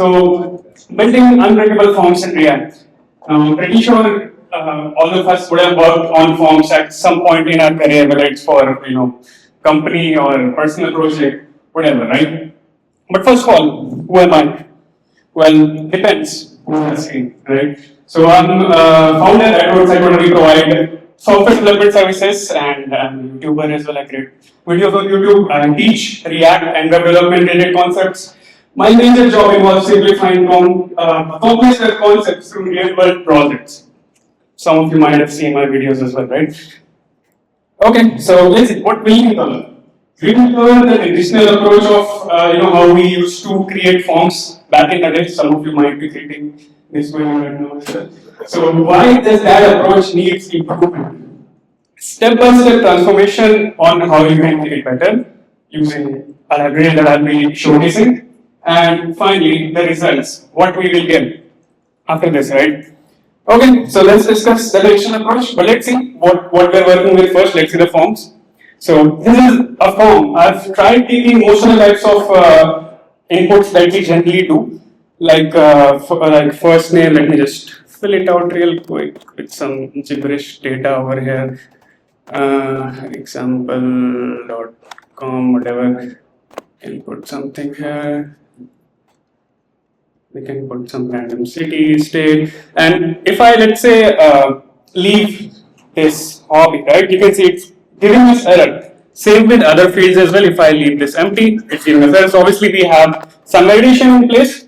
So building unbreakable forms in React. Pretty sure all of us would have worked on forms at some point in our career, whether it's for company or personal project, whatever, right? But first of all, who am I? Well, depends who I'm asking, right? So I'm founder at RoadsideCoder. We provide software development services, and I'm a YouTuber as well. I create videos on YouTube. I teach React and web development related concepts. My major job involves simplifying complex web concepts through real-world projects. Some of you might have seen my videos as well, right? Okay, so let's see what we cover. We will cover the traditional approach of how we used to create forms back in the day. Some of you might be creating this way right now as well. So why does that approach needs improvement? Step-by-step transformation on how you can make it better using a library that I'll be showcasing. And finally, the results, what we will get after this, right? Okay, so let's discuss the traditional approach, but let's see what we're working with first. Let's see the forms. So this is a form. I've tried taking most of the types of inputs that we generally do, like first name. Let me just fill it out real quick with some gibberish data over here. Example.com, whatever. Input something here. We can put some random city, state, and if I let's say leave this hobby, right? You can see it's giving us error. Same with other fields as well. If I leave this empty, it's giving us error. So obviously we have some validation in place.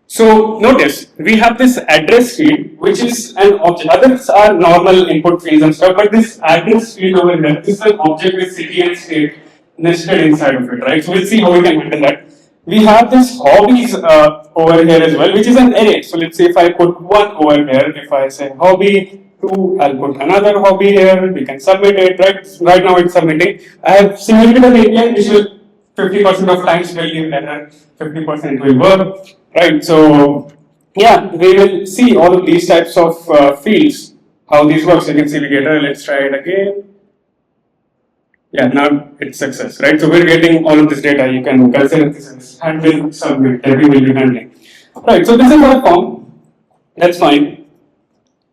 So notice we have this address field, which is an object. Others are normal input fields and stuff, but this address field over here, this is an object with city and state nested inside of it, right? So we'll see how we can handle that. We have this hobbies over here as well, which is an array. So let's say if I put one over here, if I say hobby 2, I'll put another hobby here. We can submit it, right? Right now it's submitting. I have simulated an API which will 50% of times will give error, 50% will work, right? So yeah, we will see all of these types of fields, how these work. So you can see we get error. Let's try it again. Yeah, now it's success, right? So we're getting all of this data. You can consider this as handle, submit, that we will be handling. Right, so this is our form. That's fine.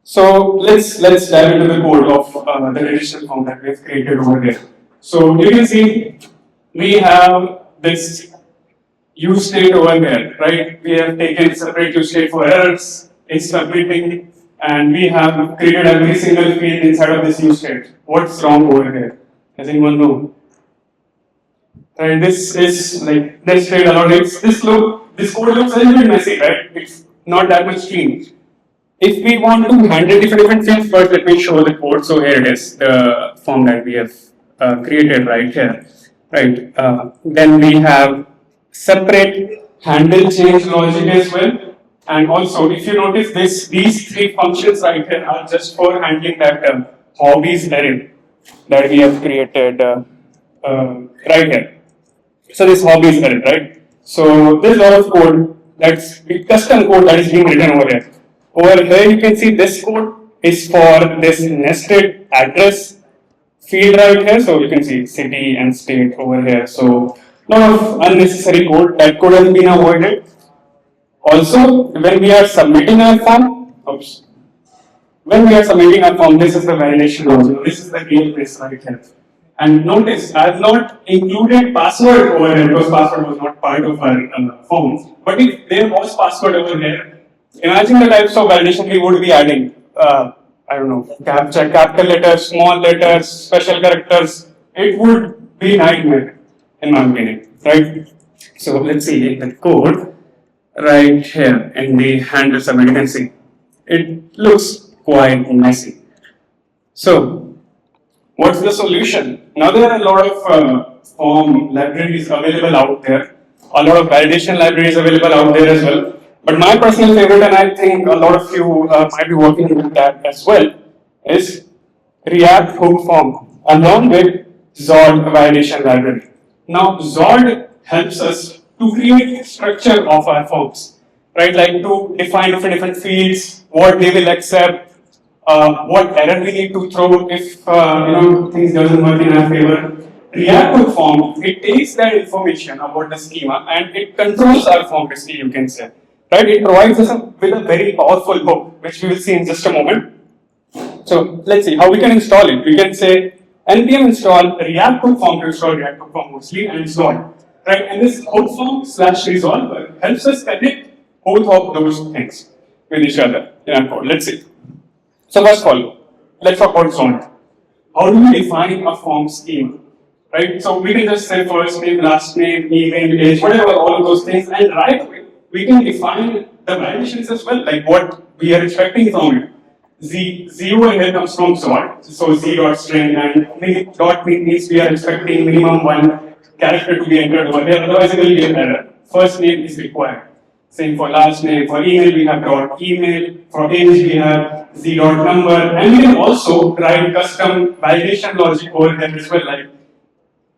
So let's dive into the code of the traditional form that we have created over here. So you can see we have this use state over here, right? We have taken separate use state for errors, it's submitting, and we have created every single field inside of this use state. What's wrong over here? Does anyone know? Right, this is like this state allowed. This code looks a little bit messy, right? It's not that much clean. If we want to handle different fields, first let me show the code. So here it is, the form that we have created right here, right? Then we have separate handle change logic as well, and also if you notice these three functions right here are just for handling that hobbies array that we have created right here. So this hobbies array, right? So this lot of code, that's the custom code that is being written over here. Over here you can see this code is for this nested address field right here. So you can see city and state over here. So a lot of unnecessary code. That code has been avoided. Also, when we are submitting our form, when we are submitting our form, this is the validation logic. This is the real place right here. And notice, I have not included password over here because password was not part of our form. But if there was password over here, imagine the types of validation we would be adding. I don't know, captcha, capital letters, small letters, special characters. It would be nightmare, in my opinion, right? So let's see the code right here in the handle submit. You can see it looks quite messy. So what's the solution? Now there are a lot of form libraries available out there, a lot of validation libraries available out there as well. But my personal favorite, and I think a lot of you might be working with that as well, is React Hook Form along with Zod validation library. Now Zod helps us to create structure of our forms, right? Like to define different fields, what they will accept, what error we need to throw if things doesn't work in our favor, React form, it takes that information about the schema and it controls our form basically, you can say. Right? It provides us with a very powerful hook, which we will see in just a moment. So let's see how we can install it. We can say npm install React form to install React form mostly and install. Right? And this hook form slash resolver helps us connect both of those things with each other in our code. Let's see. So first of all, let's talk about zone. How do we define a form scheme? Right? So we can just say first name, last name, email, age, whatever, all of those things, and right away we can define the validations as well, like what we are expecting from it. Z over here comes from sort, so z dot string, and dot means we are expecting minimum one character to be entered over here, otherwise it will be an error. First name is required. Same for last name. For email we have dot email. For age we have z dot number, and we can also write custom validation logic over here as well, like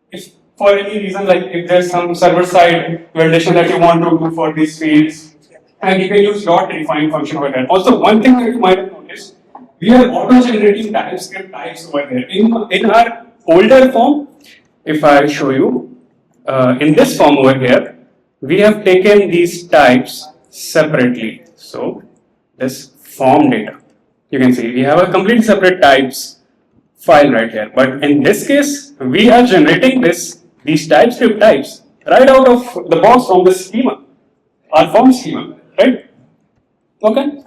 if for any reason, like if there's some server-side validation that you want to do for these fields, and you can use dot define function over here. Also, one thing that you might have noticed, we are auto-generating TypeScript types over here. In our older form, if I show you, in this form over here, we have taken these types separately. So, this form data, you can see we have a complete separate types file right here. But in this case, we are generating these TypeScript types right out of the box from the schema, our form schema, right? Okay.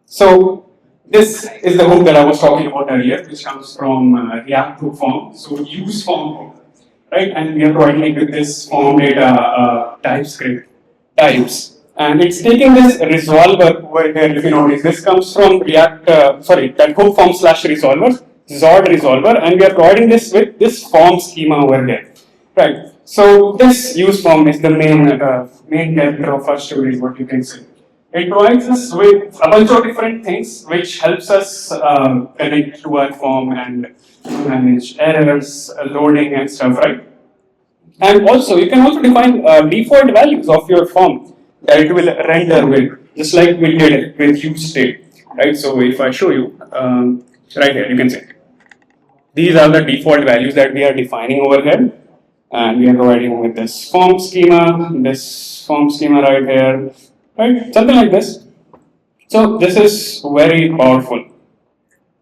So this is the hook that I was talking about earlier, which comes from React form. So use form hook, right? And we are providing it with this form data TypeScript types. And it's taking this resolver over here, if you notice. This comes from React, that hook form slash resolver, Zord resolver, and we are providing this with this form schema over here. Right. So this use form is the main character of our story, what you can say. It provides us with a bunch of different things which helps us connect to our form and manage errors, loading and stuff, right? And also, you can also define default values of your form that it will render with, just like we did with use state, right? So if I show you, right here, you can see these are the default values that we are defining over here, and we are providing with this form schema right here, right? Something like this. So this is very powerful.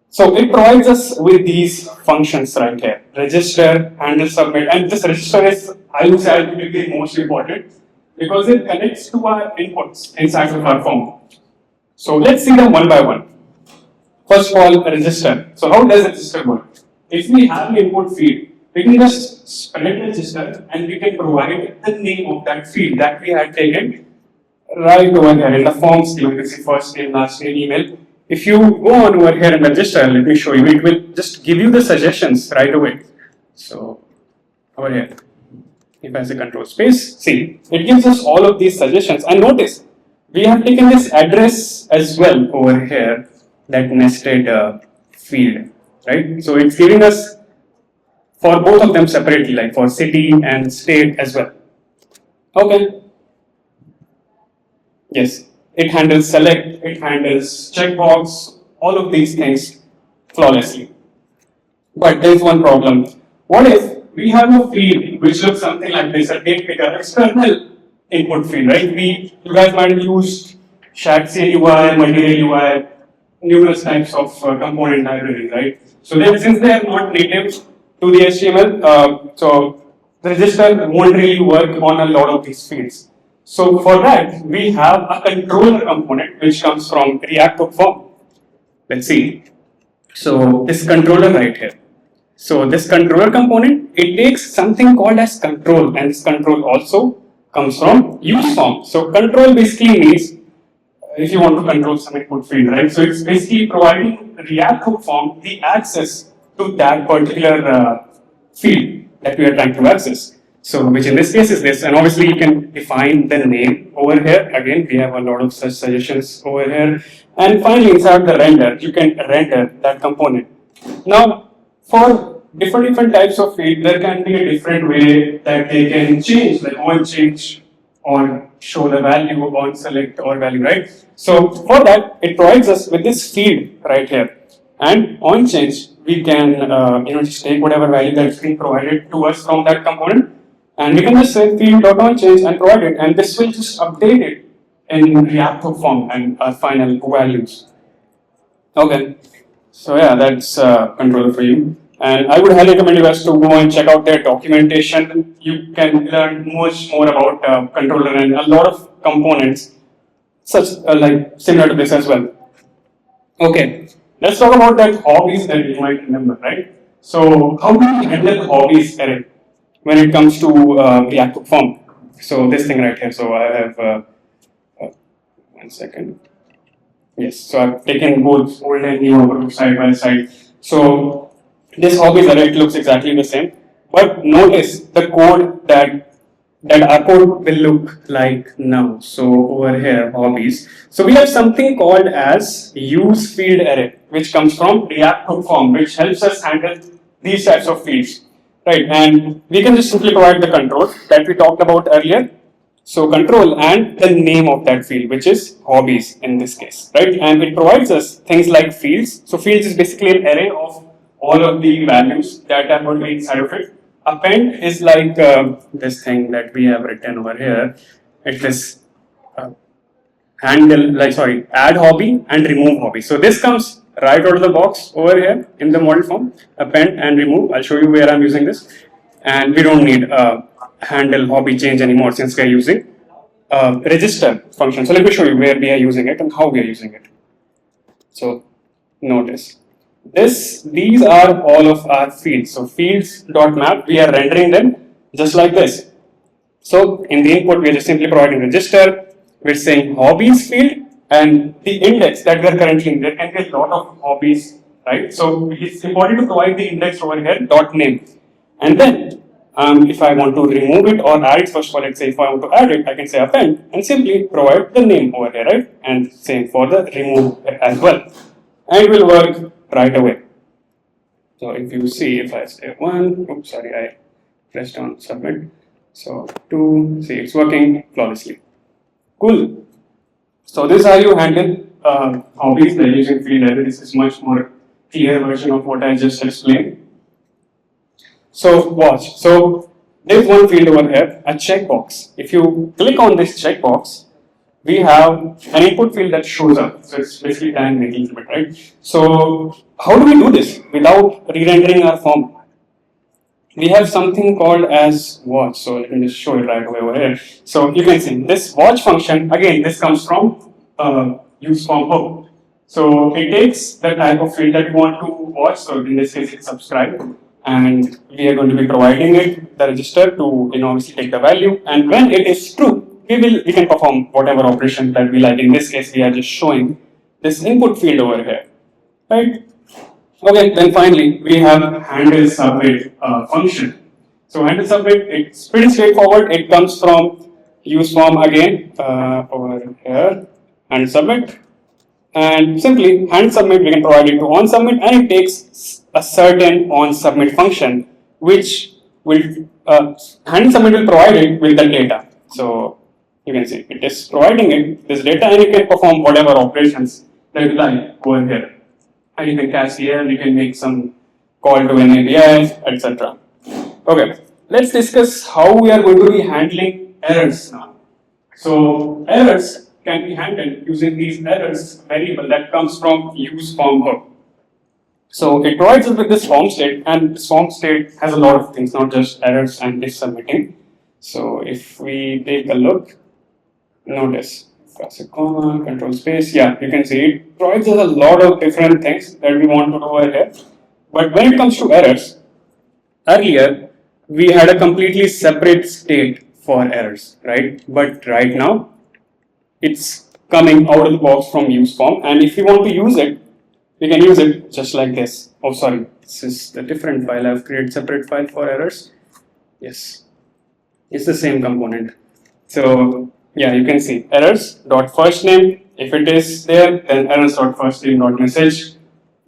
So it provides us with these functions right here: register, handle, submit, and this register is, I would say, ultimately most important, because it connects to our inputs inside of our form. So let's see them one by one. First of all, register. So how does register work? If we have an input field, we can just spread register and we can provide the name of that field that we had taken right over here in the form schema. You can see first name, last name, email. If you go on over here and register, let me show you, it will just give you the suggestions right away. So over here, if I say control space, see, it gives us all of these suggestions. And notice, we have taken this address as well over here, that nested field, right? So it's giving us for both of them separately, like for city and state as well. Okay. Yes, it handles select, it handles checkbox, all of these things flawlessly. But there's one problem. What if we have a field which looks something like this, a date picker, external input field, right? You guys might have used Shaxi UI, Material UI, numerous types of component libraries, right? So since they are not native to the HTML, so the register won't really work on a lot of these fields. So for that, we have a controller component which comes from React form. Let's see. So this controller right here. So this controller component, it takes something called as control, and this control also comes from use form. So control basically means if you want to control some input field, right? So it's basically providing React form the access to that particular field that we are trying to access. So which in this case is this, and obviously you can define the name over here. Again, we have a lot of such suggestions over here. And finally, inside the render, you can render that component. Now, for different types of field, there can be a different way that they can change, like on change or show the value on select or value, right? So for that, it provides us with this field right here. And on change, we can just take whatever value that's being provided to us from that component, and we can just say field.onChange and provide it, and this will just update it in React form and our final values. Okay, so yeah, that's controller for you. And I would highly recommend you guys to go and check out their documentation. You can learn much more about controller and a lot of components, such like similar to this as well. Okay, let's talk about that hobbies that you might remember, right? So, how do we handle hobbies, Eric, when it comes to React form? So, this thing right here. So, I have 1 second. Yes, so I've taken both old and new side by side. So, this hobbies array looks exactly the same, but notice the code that our code will look like now. So over here, hobbies. So we have something called as use field array, which comes from React form, which helps us handle these types of fields, right? And we can just simply provide the control that we talked about earlier. So control and the name of that field, which is hobbies in this case, right? And it provides us things like fields. So fields is basically an array of all of the values that are going to be inside of it. Append is like this thing that we have written over here. It's this add hobby and remove hobby. So this comes right out of the box over here in the model form. Append and remove. I'll show you where I'm using this. And we don't need handle hobby change anymore since we are using register function. So let me show you where we are using it and how we are using it. So notice. These are all of our fields. So fields.map, we are rendering them just like this. So in the input, we are just simply providing register. We're saying hobbies field and the index that we are currently in. There can be a lot of hobbies, right? So it's important to provide the index over here, .name. And then if I want to remove it or add it, first of all, let's say if I want to add it, I can say append and simply provide the name over here, right? And same for the remove as well. And it will work right away. So if you see, if I say 1, oops, sorry, I pressed on submit. So 2, see, it's working flawlessly. Cool. So this is how you handle hobbies by using field array. This is much more clear version of what I just explained. So watch. So there's one field over here, a checkbox. If you click on this checkbox, we have an input field that shows up. So it's basically dynamic a little bit, right? So how do we do this without re-rendering our form? We have something called as watch. So let me just show it right away over here. So you can see this watch function, again, this comes from use form hook. So it takes the type of field that you want to watch. So in this case, it's subscribe. And we are going to be providing it, the register to obviously take the value. And when it is true, we can perform whatever operation that we like. In this case, we are just showing this input field over here, right? Okay, then finally, we have handle submit function. So handle submit, it's pretty straightforward. It comes from use form again over here, handle submit. And simply handle submit, we can provide it to on submit, and it takes a certain on submit function, which will handle submit will provide it with the data. So you can see it is providing it this data, and you can perform whatever operations that you like over here. And you can catch here, you can make some call to an API, etc. Okay, let's discuss how we are going to be handling errors now. So errors can be handled using these errors variable that comes from use form hook. So it provides us with this form state, and this form state has a lot of things, not just errors and is submitting. So if we take a look, notice cross a comma, control space, yeah, you can see it provides us a lot of different things that we want to do over here. But when it comes to errors, earlier we had a completely separate state for errors, right? But right now it's coming out of the box from use form, and if you want to use it, we can use it just like this. Oh, sorry, this is the different file. I've created separate file for errors. Yes, it's the same component. So yeah, you can see errors dot first name. If it is there, then errors dot first name dot message.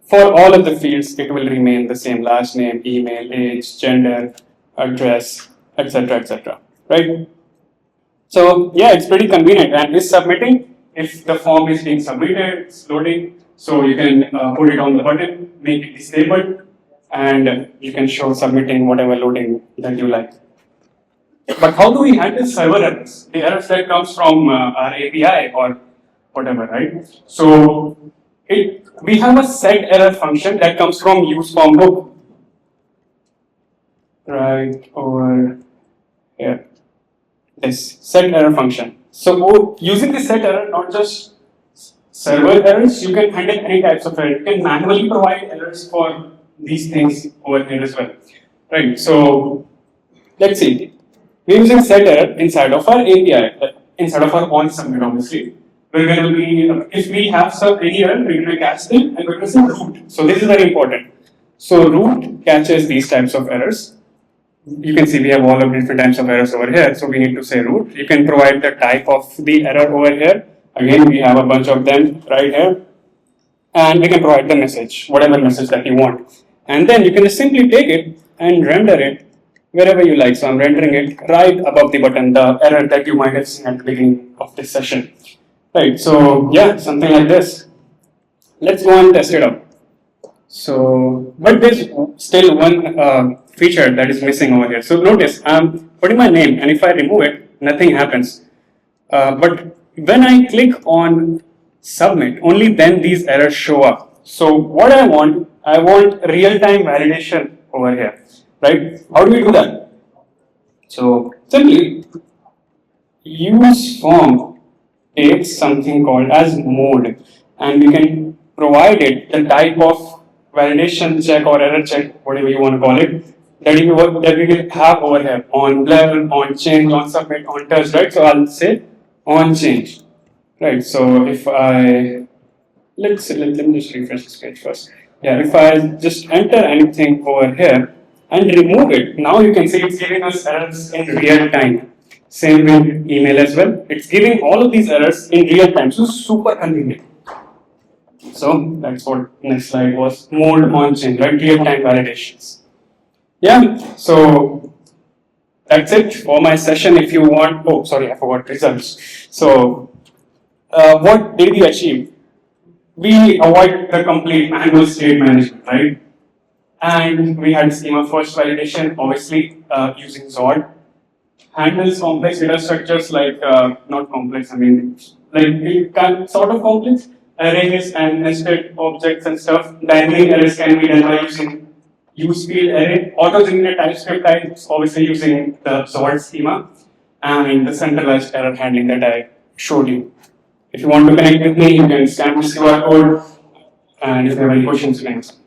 For all of the fields, it will remain the same: last name, email, age, gender, address, etc., etc. Right? So yeah, it's pretty convenient, and is submitting if the form is being submitted, it's loading. So you can put it on the button, make it disabled, and you can show submitting whatever loading that you like. But how do we handle server errors? The errors that comes from our API or whatever, right? So we have a set error function that comes from use form hook, right over here. This set error function. So using the set error, not just server errors, you can handle any types of error. You can manually provide errors for these things over here as well, right? So let's see. We're using set error inside of our API, inside of our on submit, obviously. We're going to be, if we have some any error, we're going to catch them and we're going to say root. So this is very important. So root catches these types of errors. You can see we have all of different types of errors over here. So we need to say root. You can provide the type of the error over here. Again, we have a bunch of them right here. And we can provide the message, whatever message that you want. And then you can just simply take it and render it wherever you like. So I'm rendering it right above the button, the error that you might have seen at the beginning of this session. Right, so yeah, something like this. Let's go and test it out. So, but there's still one feature that is missing over here. So notice, I'm putting my name, and if I remove it, nothing happens. But when I click on submit, only then these errors show up. So what I want real-time validation over here. Right? How do we do that? So simply use form takes something called as mode, and we can provide it the type of validation check or error check, whatever you want to call it, that we will have over here on blur, on change, on submit, on touch, right? So I'll say on change, right? So if I let me just refresh this page first. Yeah, if I just enter anything over here and remove it, now you can see it's giving us errors in real time. Same with email as well. It's giving all of these errors in real time, so super convenient. So that's what next slide was. Mode on change, right? Real time validations. Yeah, so that's it for my session. If you want, oh, sorry, I forgot results. So, what did we achieve? We avoid the complete manual state management, right? And we had schema first validation, obviously using Zord. Handles complex data structures like, not complex, I mean, like it can sort of complex arrays and nested objects and stuff. Dynamic arrays can be done by using use field array, auto-generated TypeScript types, obviously using the Zord schema, and the centralized error handling that I showed you. If you want to connect with me, you can scan this QR code, and if you have any questions, you can ask.